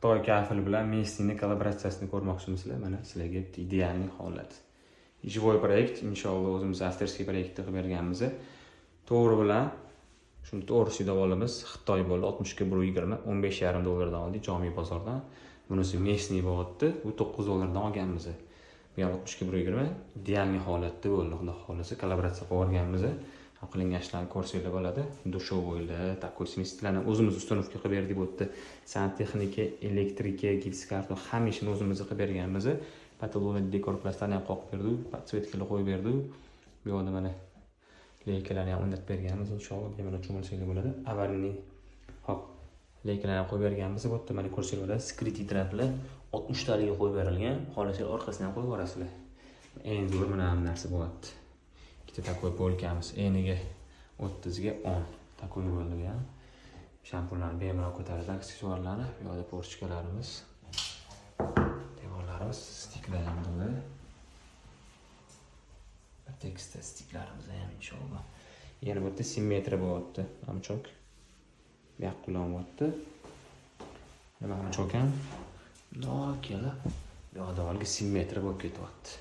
Xitoy kafil bilan Messining kollaboratsiyasini ko'rmoqchimisizlar? Mana sizlarga idealniy holat. Ijvoy proyekt, inshaalloh o'zimiz avtorskiy proyektda qilib berganmiz. To'g'ri bilan shuni to'g'risida olamiz. Xitoy bo'ldi 60 ga 120, $15,5 oldik Jomiy bozordan. Bunisi Messi bo'g'otdi, bu $9 olganmiz. Bu ham 60 ga 120 idealniy holatda bo'ldi. Xudo xolasa kollaboratsiya qilib o'rganmiz. Qilingan ishlarni ko'rsanglar bo'ladi. Dushovoylar, такой smeslarni o'zimiz uстановка qilib berdik bo'tdi. Santexnika, elektrika, gipskarton hamma ishni o'zimiz qilib berganmiz. Patologiya dekor plastarni ham qoqib berdik, podsvetkalar qo'yib berdik. Bu yerda mana leykalarni ham o'rnatib berganmiz. Inshaalloh bemalol cho'milsanglar bo'ladi. Avvalini hop leykalarni ham qo'yib berganmiz. Bu yerda mana ko'rsanglar bo'ladi. Skriti traplar 60 taliga qo'yib berilgan. Xohlasangiz orqasidan ham qo'yib yuborasizlar. Eng zo'r mana bu narsa bo'lyapti. Ikkita takoy polkamiz. Eniga 30 ga 10 takoy bo'ldi bu ham. Shampunlarni bemalol ko'taradi, aksessuarlarni, bu yerda porchkalarimiz. Devorlarimiz, stiklar ham bor. Teksta stiklarimiz ham inshaalloh. Yana bu yerda simmetriya bo'lyapti. Amchok. Bu yoq qulanyapti. Nima amchok ham? No, kela. Bu yerda olgi simmetriya bo'lib ketyapti.